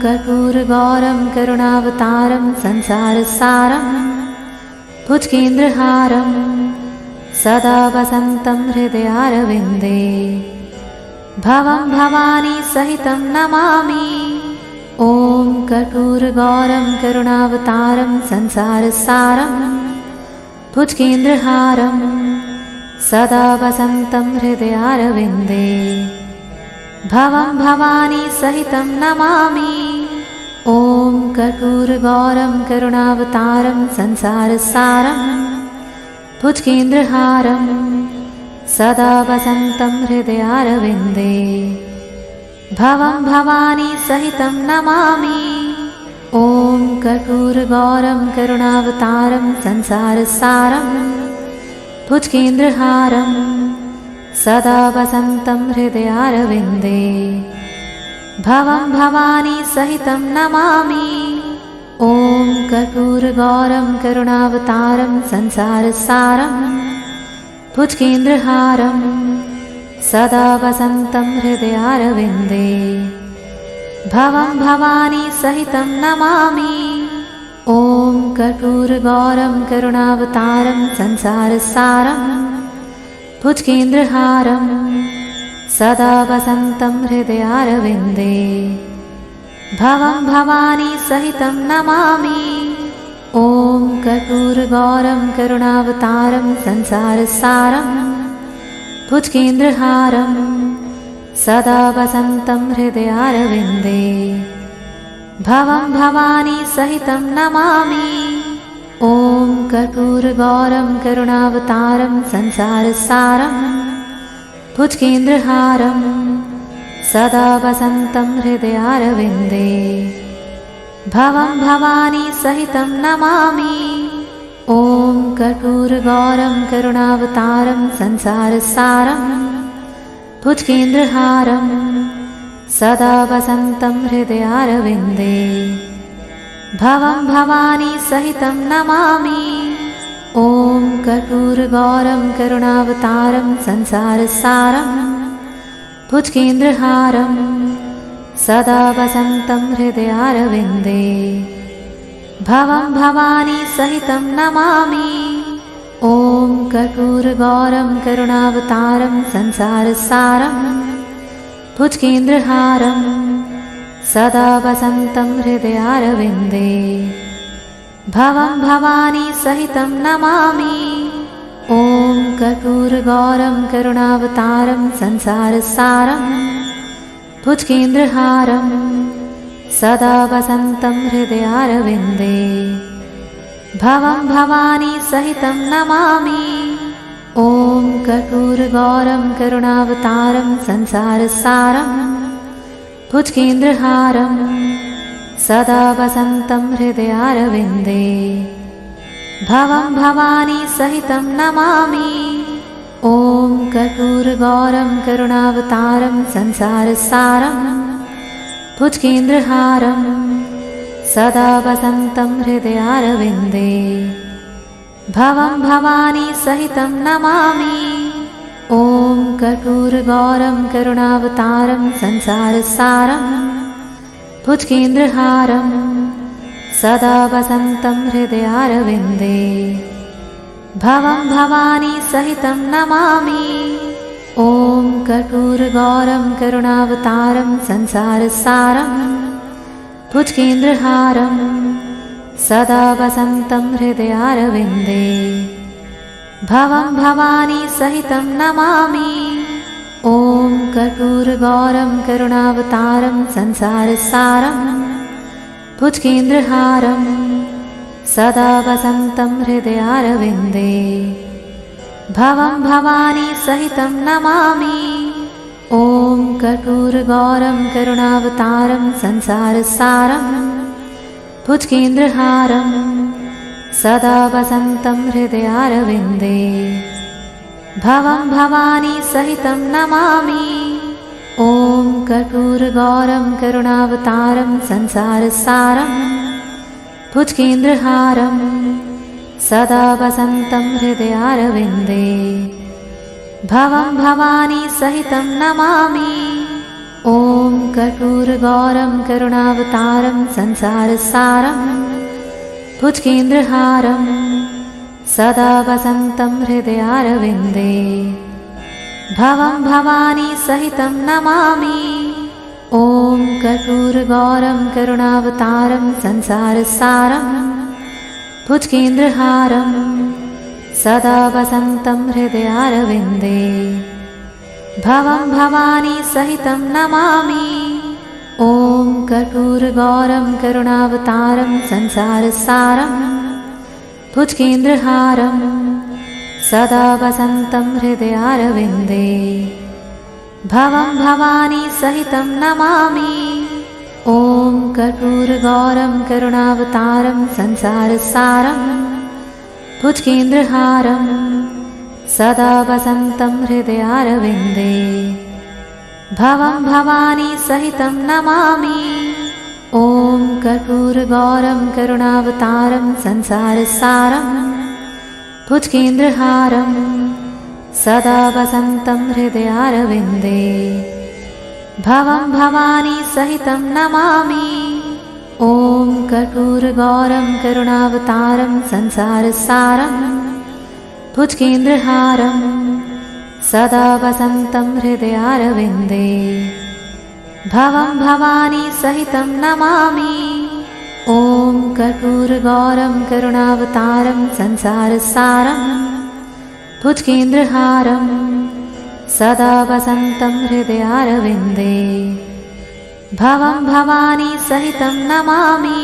कर्पूरगौरं करुणावतारं संसारसारं भुजगेन्द्रहारं सदा वसन्तं हृदयारविन्दे भवं भवानी सहितं नमामि। ॐ कर्पूरगौरं करुणावतारं संसारसारं भुजगेन्द्रहारं सदा वसन्तं हृदयारविन्दे भवं भवानी सहितं नमामि। ॐ कर्पूरगौरं करुणावतारं संसारसारं भुजगेन्द्रहारं सदा वसन्तं हृदयारविन्दे भवं भवानी सहितं नमामि। ॐ कर्पूरगौरं करुणावतारं संसारसारं भुजगेन्द्रहारं सदा वसन्तं हृदयारविन्दे भवं भवानी सहितं नमामि। ॐ कर्पूरगौरं करुणावतारं संसारसारं भुजगेन्द्रहारं सदा वसन्तं हृदयारविन्दे भवं भवानी सहितं नमामि। ॐ कर्पूरगौरं करुणावतारं संसारसारं भुजगेन्द्रहारं सदा वसन्तं हृदयारविन्दे भवं भवानी सहितं नमामि। ॐ कर्पूरगौरं करुणावतारं संसारसारं भुजगेन्द्रहारं सदा वसन्तं हृदयारविन्दे भवं भवानी सहितं नमामि। ॐ कर्पूरगौरं करुणावतारं संसारसारं भुजगेन्द्रहारं सदा वसन्तं हृदयारविन्दे भवं भवानी सहितं नमामि। ॐ कर्पूरगौरं करुणावतारं संसारसारं भुजगेन्द्रहारं सदा वसन्तं हृदयारविन्दे भवं भवानी सहितं नमामि। ॐ कर्पूरगौरं करुणावतारं संसारसारं भुजगेन्द्रहारं सदा वसन्तं हृदयारविन्दे भवं भवानी सहितं नमामि। ॐ कर्पूरगौरं करुणावतारं संसारसारं भुजगेन्द्रहारं सदा वसन्तं हृदयारविन्दे भवं भवानी सहितं नमामि। ॐ कर्पूरगौरं करुणावतारं संसारसारं भुजगेन्द्रहारं सदा वसन्तं हृदयारविन्दे भवं भवानी सहितं नमामि। ॐ कर्पूरगौरं करुणावतारं संसारसारं भुजगेन्द्रहारं सदा वसन्तं हृदयारविन्दे भवं भवानी सहितं नमामि। ॐ कर्पूरगौरं करुणावतारं संसारसारं भुजगेन्द्रहारं सदा वसन्तं हृदयारविन्दे भवं भवानी सहितं नमामि। ॐ कर्पूरगौरं करुणावतारं संसारसारं भुजगेन्द्रहारं सदा वसन्तं हृदयारविन्दे भवं भवानी सहितं नमामि। ॐ कर्पूरगौरं करुणावतारं संसारसारं भुजगेन्द्रहारं सदा वसन्तं हृदयारविन्दे भवं भवानी सहितं नमामि। ॐ कर्पूरगौरं करुणावतारं संसारसारं भुजगेन्द्रहारं सदा वसन्तं हृदयारविन्दे भवं भवानी सहितं नमामि। ॐ कर्पूरगौरं करुणावतारं संसारसारं भुजगेन्द्रहारं सदा वसन्तं हृदयारविन्दे भवं भवानी सहितं नमामि। ॐ कर्पूरगौरं करुणावतारं संसारसारं भुजगेन्द्रहारं सदा वसन्तं हृदयारविन्दे भवं भवानी सहितं नमामि। ॐ कर्पूरगौरं करुणावतारं संसारसारं भुजगेन्द्रहारं सदा वसन्तं हृदयारविन्दे भवं भवानी सहितं नमामि। ॐ कर्पूरगौरं करुणावतारं संसारसारं भुजगेन्द्रहारं सदा वसन्तं हृदयारविन्दे भवं भवानी सहितं नमामि। ॐ कर्पूरगौरं करुणावतारं संसारसारं भुजगेन्द्रहारं सदा वसन्तं हृदयारविन्दे भवं भवानी सहितं नमामि। ॐ कर्पूरगौरं करुणावतारं संसारसारं भुजगेन्द्रहारं सदा वसन्तं हृदयारविन्दे भवं भवानी सहितं नमामि। ॐ कर्पूरगौरं करुणावतारं संसारसारं भुजगेन्द्रहारं सदा वसन्तं हृदयारविन्दे भवं भवानी सहितं नमामि। ॐ कर्पूरगौरं करुणावतारं संसारसारं भुजगेन्द्रहारं सदा वसन्तं हृदयारविन्दे भवं भवानी सहितं नमामि। ॐ कर्पूरगौरं करुणावतारं संसारसारं भुजगेन्द्रहारं सदा वसन्तं हृदयारविन्दे भवं भवानी सहितं नमामि।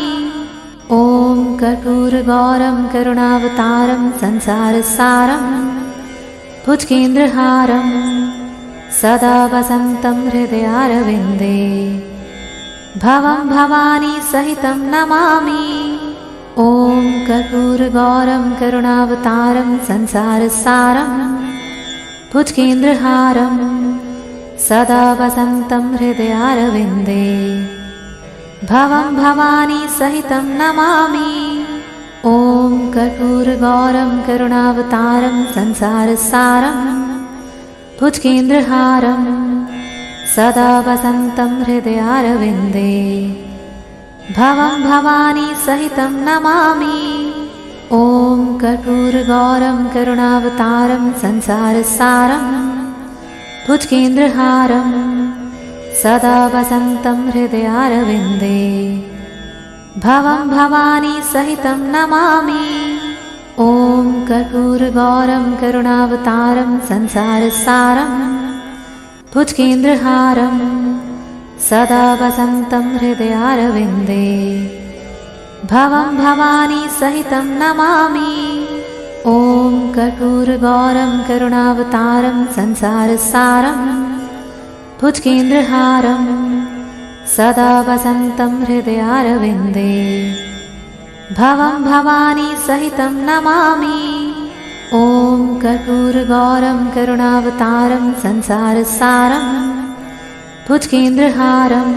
ॐ कर्पूरगौरं करुणावतारं संसारसारं भुजगेन्द्रहारं सदा वसन्तं हृदयारविन्दे भवं भवानी सहितं नमामि। ॐ कर्पूरगौरं करुणावतारं संसारसारं भुजगेन्द्रहारं सदा वसन्तं हृदयारविन्दे भवं भवानी सहितं नमामि। ॐ कर्पूरगौरं करुणावतारं संसारसारं भुजगेन्द्रहारं सदा वसन्तं हृदयारविन्दे भवं भवानी सहितं नमामि। ॐ कर्पूरगौरं करुणावतारं संसारसारं भुजगेन्द्रहारं सदा वसन्तं हृदयारविन्दे भवं भवानी सहितं नमामि। ॐ कर्पूरगौरं करुणावतारं संसारसारं भुजगेन्द्रहारं सदा वसन्तं हृदयारविन्दे भवं भवानी सहितं नमामि। ॐ कर्पूरगौरं करुणावतारं संसारसारं भुजगेन्द्रहारं सदा वसन्तं हृदयारविन्दे भवं भवानी सहितं नमामि। ॐ कर्पूरगौरं करुणावतारं संसारसारं भुजगेन्द्रहारं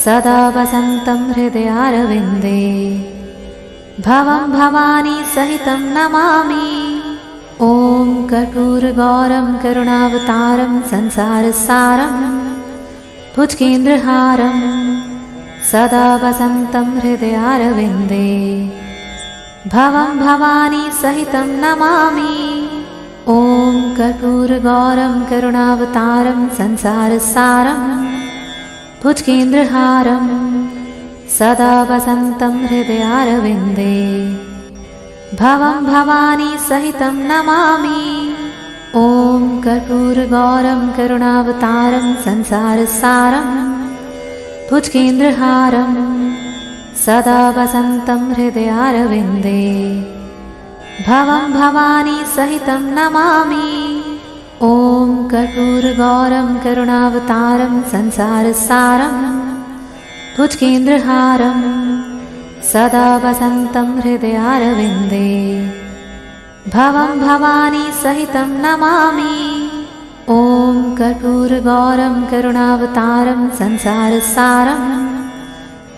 सदा वसन्तं हृदयारविन्दे भवं भवानी सहितं नमामि। ॐ कर्पूरगौरं करुणावतारं संसारसारं भुजगेन्द्रहारं सदा वसन्तं हृदयारविन्दे भवं भवानी सहितं नमामि। ॐ कर्पूरगौरं करुणावतारं संसारसारं भुजगेन्द्रहारं सदा वसन्तं हृदयारविन्दे भवं भवानी सहितं नमामि। ॐ कर्पूरगौरं करुणावतारं संसारसारं भुजगेन्द्रहारं सदा वसन्तं हृदयारविन्दे भवं भवानी सहितं नमामि। ॐ कर्पूरगौरं करुणावतारं संसारसारं भुजगेन्द्रहारं सदा वसन्तं हृदयारविन्दे भवं भवानी सहितं नमामि। ॐ कर्पूरगौरं करुणावतारं संसारसारं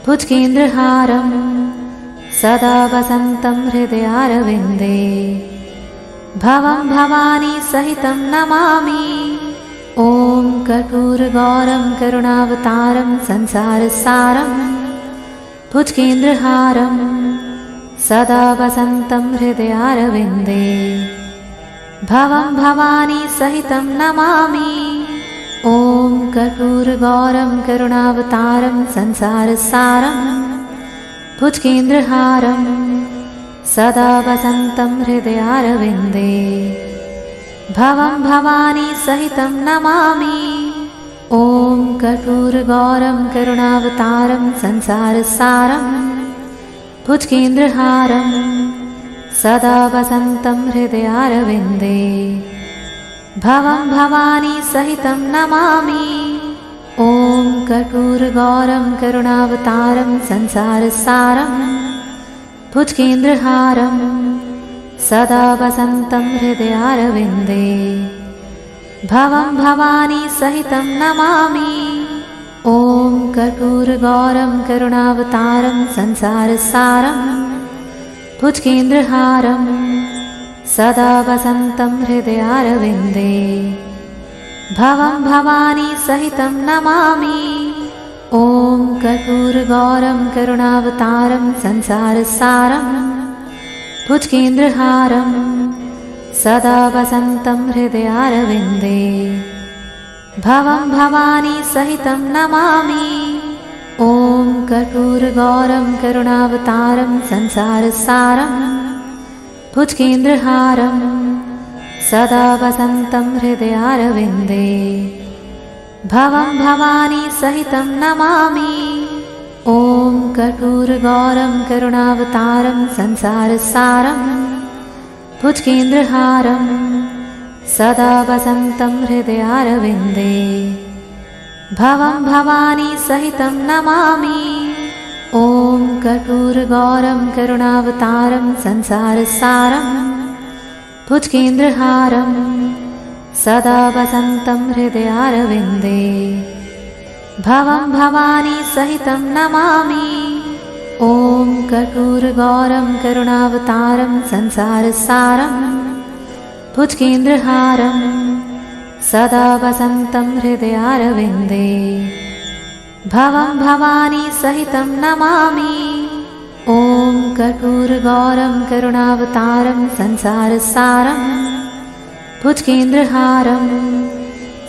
भुजगेन्द्रहारं सदा वसन्तं हृदयारविन्दे भवं भवानी सहितं नमामि। ॐ कर्पूरगौरं करुणावतारं संसारसारं भुजगेन्द्रहारं सदा वसन्तं हृदयारविन्दे भवं भवानी सहितं नमामि। ॐ कर्पूरगौरं करुणावतारं संसारसारं भुजगेन्द्रहारं सदा वसन्तं हृदयारविन्दे भवं भवानी सहितं नमामि। ॐ कर्पूरगौरं करुणावतारं संसारसारं भुजगेन्द्रहारं सदा वसन्तं हृदयारविन्दे भवं भवानी सहितं नमामि। ॐ कर्पूरगौरं करुणावतारं संसारसारं भुजगेन्द्रहारं सदा वसन्तं हृदयारविन्दे भवं भवानी सहितं नमामि। ॐ कर्पूरगौरं करुणावतारं संसारसारं भुजगेन्द्रहारं सदा वसन्तं हृदयारविन्दे भवं भवानी सहितं नमामि। ॐ कर्पूरगौरं करुणावतारं संसारसारं भुजगेन्द्रहारं सदा वसन्तं हृदयारविन्दे भवं भवानी सहितं नमामि। ॐ कर्पूरगौरं करुणावतारं संसारसारं भुजगेन्द्रहारं सदा वसन्तं हृदयारविन्दे भवं भवानी सहितं नमामि। ॐ कर्पूरगौरं करुणावतारं संसारसारं भुजगेन्द्रहारं सदा वसन्तं हृदयारविन्दे भवं भवानी सहितं नमामि। ॐ कर्पूरगौरं करुणावतारं संसारसारं भुजगेन्द्रहारं सदा वसन्तं हृदयारविन्दे भवं भवानी सहितं नमामि। ॐ कर्पूरगौरं करुणावतारं संसारसारं भुजगेन्द्रहारं सदा वसन्तं हृदयारविन्दे भवं भवानी सहितं नमामि। ॐ कर्पूरगौरं करुणावतारं संसारसारं भुजगेन्द्रहारं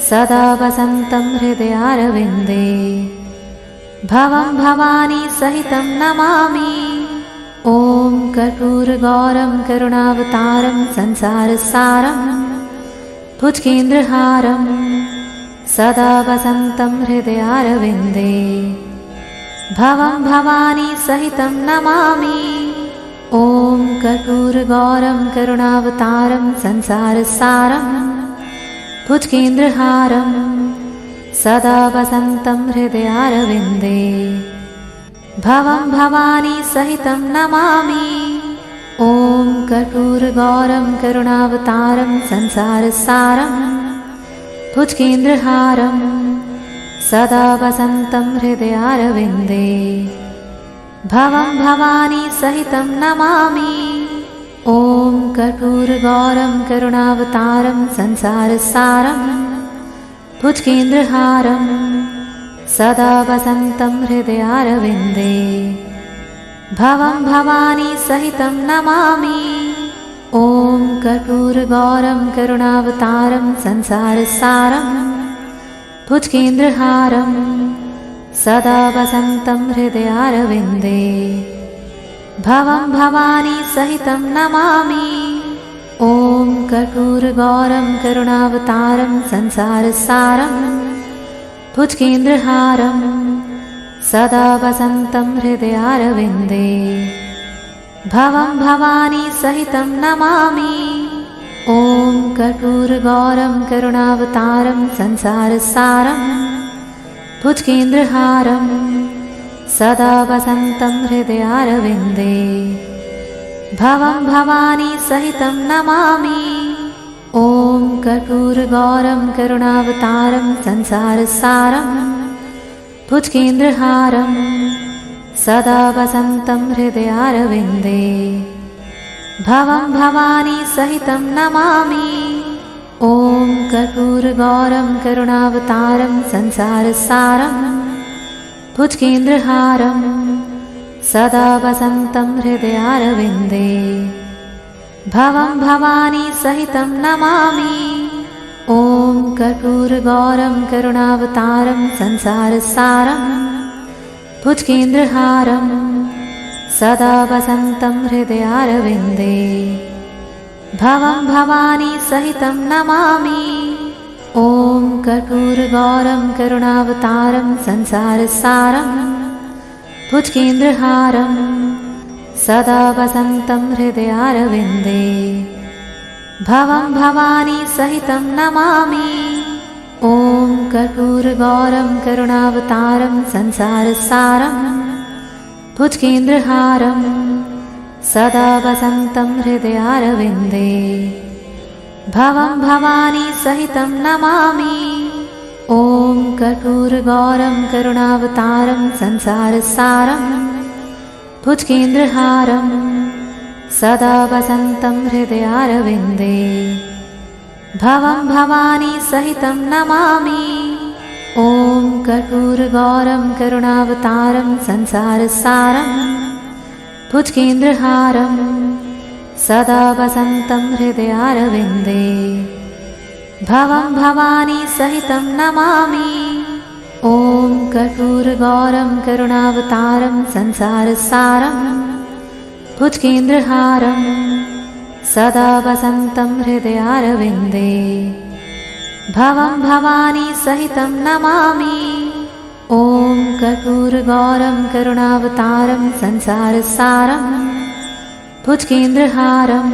सदा वसन्तं हृदयारविन्दे भवं भवानी सहितं नमामि। ॐ कर्पूरगौरं करुणावतारं संसारसारं भुजगेन्द्रहारं सदा वसन्तं हृदयारविन्दे भवं भवानी सहितं नमामि। ॐ कर्पूरगौरं करुणावतारं संसारसारं भुजगेन्द्रहारं सदा वसन्तं हृदयारविन्दे भवं भवानी सहितं नमामि। ॐ कर्पूरगौरं करुणावतारं संसारसारं भुजगेन्द्रहारं सदा वसन्तं हृदयारविन्दे भवं भवानी सहितं नमामि। ॐ कर्पूरगौरं करुणावतारं संसारसारं भुजगेन्द्रहारं सदा वसन्तं हृदयारविन्दे भवं भवानी सहितं नमामि। ॐ कर्पूरगौरं करुणावतारं संसारसारं भुजगेन्द्रहारं सदा वसन्तं हृदयारविन्दे भवं भवानी सहितं नमामि। ॐ कर्पूरगौरं करुणावतारं संसारसारं भुजगेन्द्रहारं सदा वसन्तं हृदयारविन्दे भवं भवानी सहितं नमामि। ॐ कर्पूरगौरं करुणावतारं संसारसारं भुजगेन्द्रहारं सदा वसन्तं हृदयारविन्दे भवं भवानी सहितं नमामि। ॐ कर्पूरगौरं करुणावतारं संसारसारं भुजगेन्द्रहारं सदा वसन्तं हृदयारविन्दे भवं भवानी सहितं नमामि। ॐ कर्पूरगौरं करुणावतारं संसारसारं भुजगेन्द्रहारं सदा वसन्तं हृदयारविन्दे भवं भवानी सहितं नमामि। ॐ कर्पूरगौरं करुणावतारं संसारसारं भुजगेन्द्रहारं सदा वसन्तं हृदयारविन्दे भवं भवानी सहितं नमामि। ॐ कर्पूरगौरं करुणावतारं संसारसारं भुजगेन्द्रहारं सदा वसन्तं हृदयारविन्दे भवं भवानी सहितं नमामि। ॐ कर्पूरगौरं करुणावतारं संसारसारं भुजगेन्द्रहारं सदा वसन्तं हृदयारविन्दे भवं भवानी सहितं नमामि। ॐ कर्पूरगौरं करुणावतारं संसारसारं भुजगेन्द्रहारं सदा वसन्तं हृदयारविन्दे भवं भवानी सहितं नमामि। ॐ कर्पूरगौरं करुणावतारं संसारसारं भुजगेन्द्रहारं सदा वसन्तं हृदयारविन्दे भवं भवानी सहितं नमामि। ॐ कर्पूरगौरं करुणावतारं संसारसारं भुजगेन्द्रहारं सदा वसन्तं हृदयारविन्दे भवं भवानी सहितं नमामि। ॐ कर्पूरगौरं करुणावतारं संसारसारं भुजगेन्द्रहारं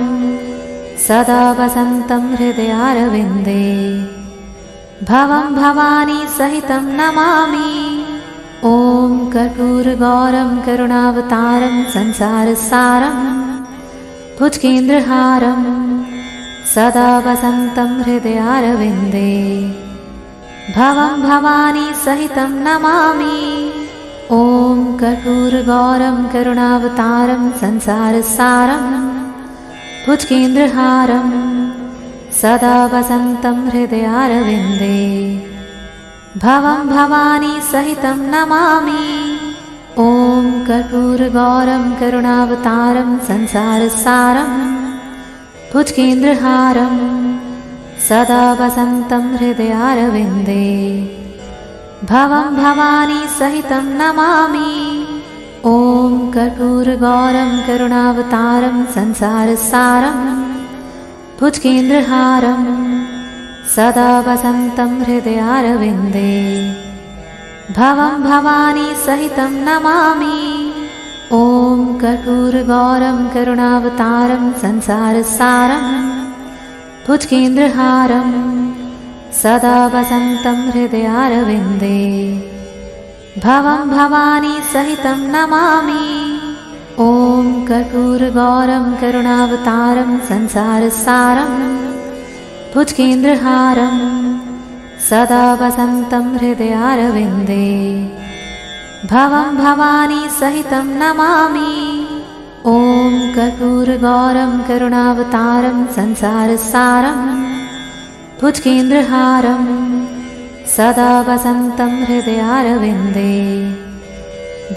सदा वसन्तं हृदयारविन्दे भवं भवानी सहितं नमामि। ॐ कर्पूरगौरं करुणावतारं संसारसारं भुजगेन्द्रहारं सदा वसन्तं हृदयारविन्दे भवं भवानी सहितं नमामि। ॐ कर्पूरगौरं करुणावतारं संसारसारं भुजगेन्द्रहारं सदा वसन्तं हृदयारविन्दे भवं भवानी सहितं नमामि। ॐ कर्पूरगौरं करुणावतारं संसारसारं भुजगेन्द्रहारं सदा वसन्तं हृदयारविन्दे भवं भवानी सहितं नमामि। ॐ कर्पूरगौरं करुणावतारं संसारसारं भुजगेन्द्रहारं सदा वसन्तं हृदयारविन्दे भवं भवानी सहितं नमामि। ॐ कर्पूरगौरं करुणावतारं संसारसारं भुजगेन्द्रहारं सदा वसन्तं हृदयारविन्दे भवं भवानी सहितं नमामि। ॐ कर्पूरगौरं करुणावतारं संसारसारं भुजगेन्द्रहारं सदा वसन्तं हृदयारविन्दे भवं भवानी सहितं नमामि। ॐ कर्पूरगौरं करुणावतारं संसारसारं भुजगेन्द्रहारं सदा वसन्तं हृदयारविन्दे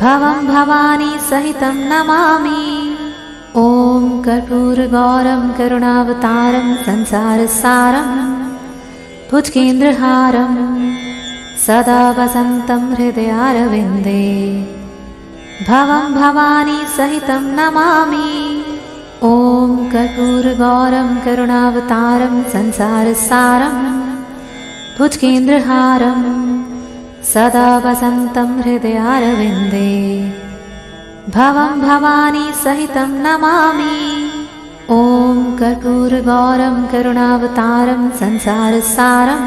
भवं भवानी सहितं नमामि। ॐ कर्पूरगौरं करुणावतारं संसारसारं भुजगेन्द्रहारं सदा वसन्तं हृदयारविन्दे भवं भवानी सहितं नमामि। ॐ कर्पूरगौरं करुणावतारं संसारसारं भुजगेन्द्रहारं सदा वसन्तं हृदयारविन्दे भवं भवानी सहितं नमामि। ॐ कर्पूरगौरं करुणावतारं संसारसारं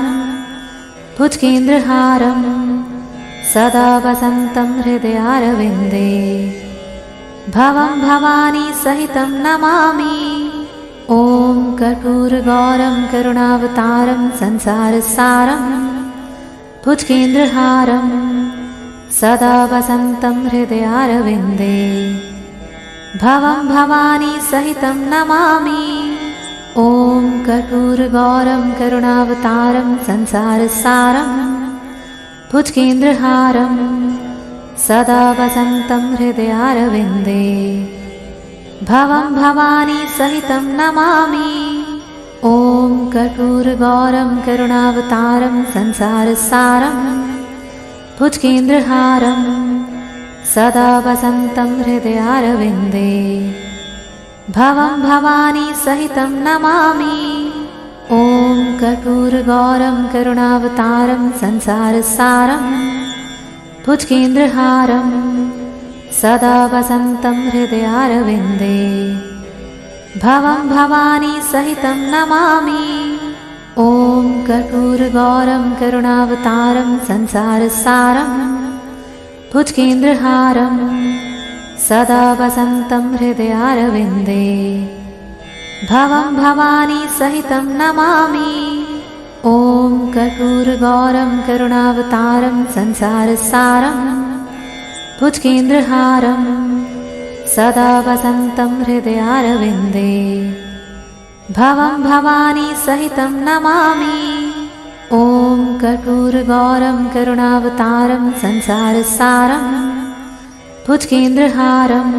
भुजगेन्द्रहारं सदा वसन्तं हृदयारविन्दे भवं भवानी सहितं नमामि। ॐ कर्पूरगौरं करुणावतारं संसारसारं भुजगेन्द्रहारं सदा वसन्तं हृदयारविन्दे भवं भवानी सहितं नमामि। ॐ कर्पूरगौरं करुणावतारं संसारसारं भुजगेन्द्रहारं सदा वसन्तं हृदयारविन्दे भवं भवानी सहितं नमामि। ॐ कर्पूरगौरं करुणावतारं संसारसारं भुजगेन्द्रहारं सदा वसन्तं हृदयारविन्दे भवं भवानी सहितं नमामि। ॐ कर्पूरगौरं करुणावतारं संसारसारं भुजगेन्द्रहारं सदा वसन्तं हृदयारविन्दे भवं भवानी सहितं नमामि। ॐ कर्पूरगौरं करुणावतारं संसारसारं भुजगेन्द्रहारं सदा वसन्तं हृदयारविन्दे भवं भवानी सहितं नमामि। ॐ कर्पूरगौरं करुणावतारं संसारसारं भुजगेन्द्रहारं सदा वसन्तं हृदयारविन्दे भवं भवानी सहितं नमामि। ॐ कर्पूरगौरं करुणावतारं संसारसारं भुजगेन्द्रहारं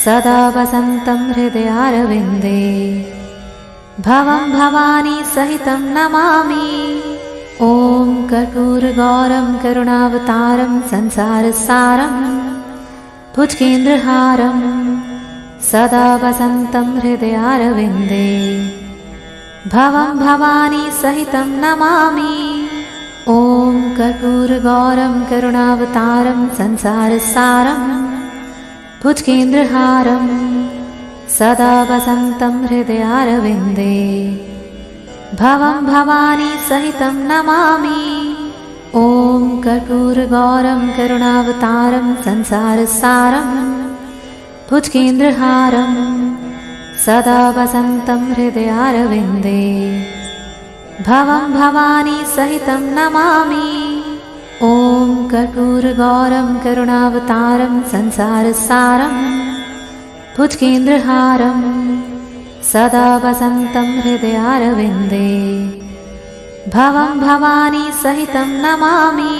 सदा वसन्तं हृदयारविन्दे भवं भवानी सहितं नमामि। ॐ कर्पूरगौरं करुणावतारं संसारसारं भुजगेन्द्रहारं सदा वसन्तं हृदयारविन्दे भवं भवानी सहितं नमामि। ॐ कर्पूरगौरं करुणावतारं संसारसारं भुजगेन्द्रहारं सदा वसन्तं हृदयारविन्दे भवं भवानी सहितं नमामि। ॐ कर्पूरगौरं करुणावतारं संसारसारं भुजगेन्द्रहारं सदा वसन्तं हृदयारविन्दे भवं भवानी सहितं नमामि। ॐ कर्पूरगौरं करुणावतारं संसारसारं भुजगेन्द्रहारं सदा वसन्तं हृदयारविन्दे भवं भवानी सहितं नमामि।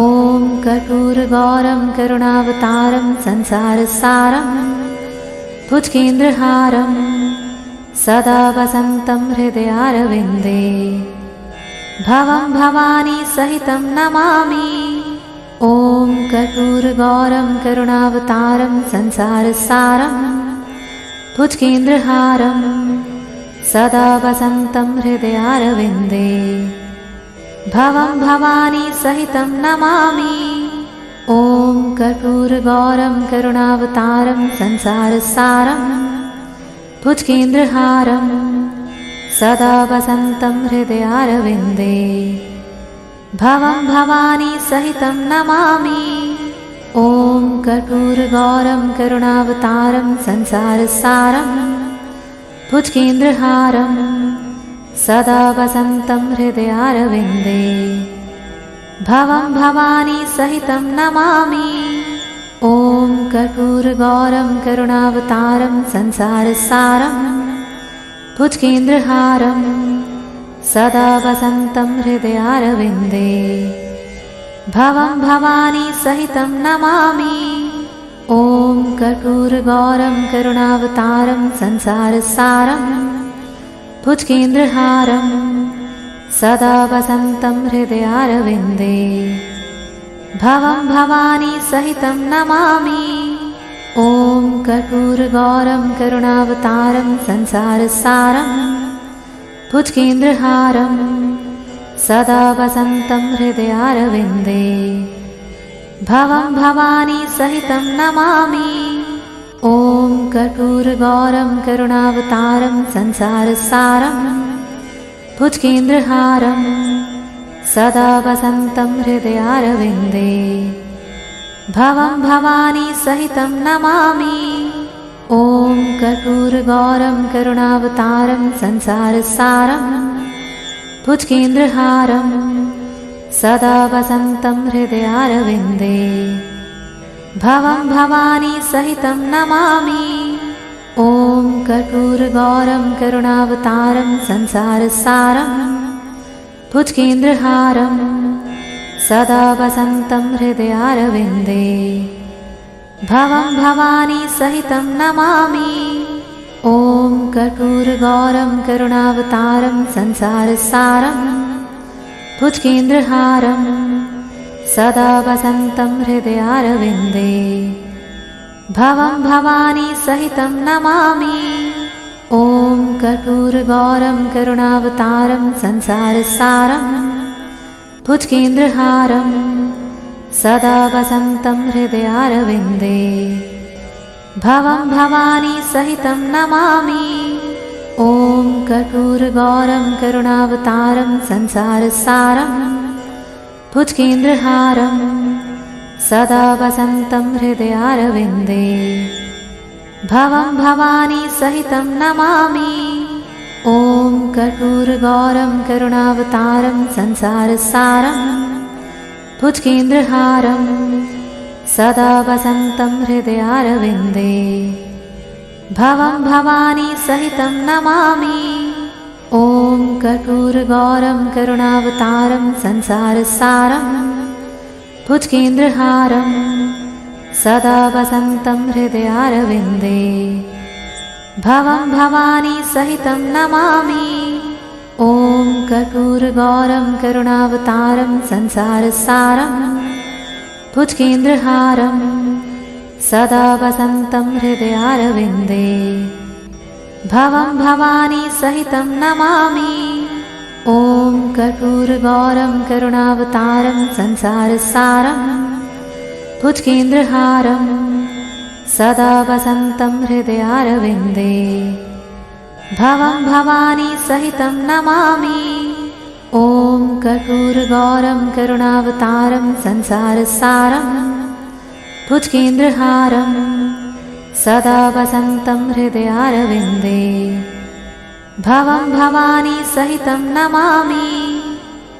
ॐ कर्पूरगौरं करुणावतारं संसारसारं भुजगेन्द्रहारं सदा वसन्तं हृदयारविन्दे भवं भवानी सहितं नमामि। ॐ कर्पूरगौरं करुणावतारं संसारसारं भुजगेन्द्रहारं सदा वसन्तं हृदयारविन्दे भवं भवानी सहितं नमामि। ॐ कर्पूरगौरं करुणावतारं संसारसारं भुजगेन्द्रहारं सदा वसन्तं हृदयारविन्दे भवं भवानी सहितं नमामि। ॐ कर्पूरगौरं करुणावतारं संसारसारं भुजगेन्द्रहारं सदा वसन्तं हृदयारविन्दे भवं भवानी सहितं नमामि। ॐ कर्पूरगौरं करुणावतारं संसारसारं भुजगेन्द्रहारं सदा वसन्तं हृदयारविन्दे भवं भवानी सहितं नमामि। ॐ कर्पूरगौरं करुणावतारं संसारसारं भुजगेन्द्रहारं सदा वसन्तं हृदयारविन्दे भवं भवानी सहितं नमामि। ॐ कर्पूरगौरं करुणावतारं संसारसारं भुजगेन्द्रहारं सदा वसन्तं हृदयारविन्दे भवं भवानी सहितं नमामि। ॐ कर्पूरगौरं करुणावतारं संसारसारं भुजगेन्द्रहारं सदा वसन्तं हृदयारविन्दे भवं भवानी सहितं नमामि। ॐ कर्पूरगौरं करुणावतारं संसारसारं भुजगेन्द्रहारं सदा वसन्तं हृदयारविन्दे भवं भवानी सहितं नमामि। ॐ कर्पूरगौरं करुणावतारं संसारसारं भुजगेन्द्रहारं सदा वसन्तं हृदयारविन्दे भवं भवानी सहितं नमामि। ॐ कर्पूरगौरं करुणावतारं संसारसारं भुजगेन्द्रहारं सदा वसन्तं हृदयारविन्दे भवं भवानी सहितं नमामि। ॐ कर्पूरगौरं करुणावतारं संसारसारं भुजगेन्द्रहारं सदा वसन्तं हृदयारविन्दे भवं भवानी सहितं नमामि। ॐ कर्पूरगौरं करुणावतारं संसारसारं भुजगेन्द्रहारं सदा वसन्तं हृदयारविन्दे भवं भवानी सहितं नमामि। ॐ कर्पूरगौरं करुणावतारं संसारसारं भुजगेन्द्रहारं सदा वसन्तं हृदयारविन्दे भवं भवानी सहितं नमामि। ॐ कर्पूरगौरं करुणावतारं संसारसारं भुजगेन्द्रहारं सदा वसन्तं हृदयारविन्दे भवं भवानी सहितं नमामि। ॐ कर्पूरगौरं करुणावतारं संसारसारं भुजगेन्द्रहारं सदा वसन्तं हृदयारविन्दे भवं भवानी सहितं नमामि। ॐ कर्पूरगौरं करुणावतारं संसारसारं भुजगेन्द्रहारं सदा वसन्तं हृदयारविन्दे भवं भवानी सहितं नमामि। ॐ कर्पूरगौरं करुणावतारं संसारसारं भुजगेन्द्रहारं सदा वसन्तं हृदयारविन्दे भवं भवानी सहितं नमामि।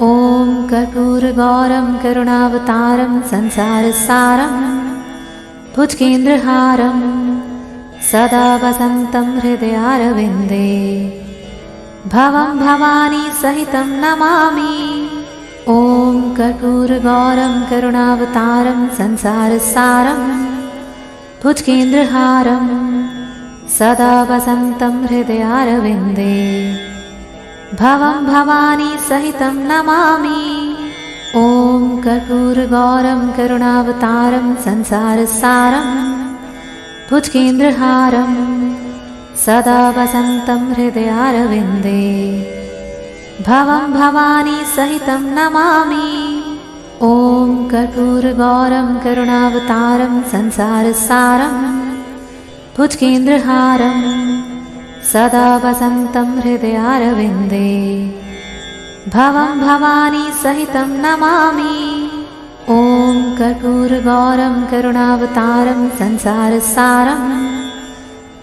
ॐ कर्पूरगौरं करुणावतारं संसारसारं भुजगेन्द्रहारं सदा वसन्तं हृदयारविन्दे भवं भवानी सहितं नमामि। ॐ कर्पूरगौरं करुणावतारं संसारसारं भुजगेन्द्रहारं सदा वसन्तं हृदयारविन्दे भवं भवानी सहितं नमामि। ॐ कर्पूरगौरं करुणावतारं संसारसारं भुजगेन्द्रहारं सदा वसन्तं हृदयारविन्दे भवं भवानी सहितं नमामि। ॐ कर्पूरगौरं करुणावतारं संसारसारं भुजगेन्द्रहारं सदा वसन्तं हृदयारविन्दे भवं भवानी सहितं नमामि। ॐ कर्पूरगौरं करुणावतारं संसारसारं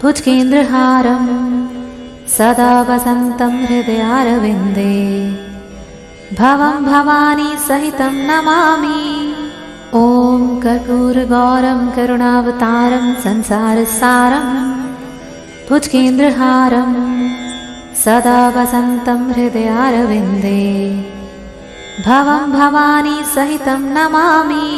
भुजगेन्द्रहारं सदा वसन्तं हृदयारविन्दे भवं भवानी सहितं नमामि। ॐ कर्पूरगौरं करुणावतारं संसारसारं भुजगेन्द्रहारं सदा वसन्तं हृदयारविन्दे भवं भवानी सहितं नमामि।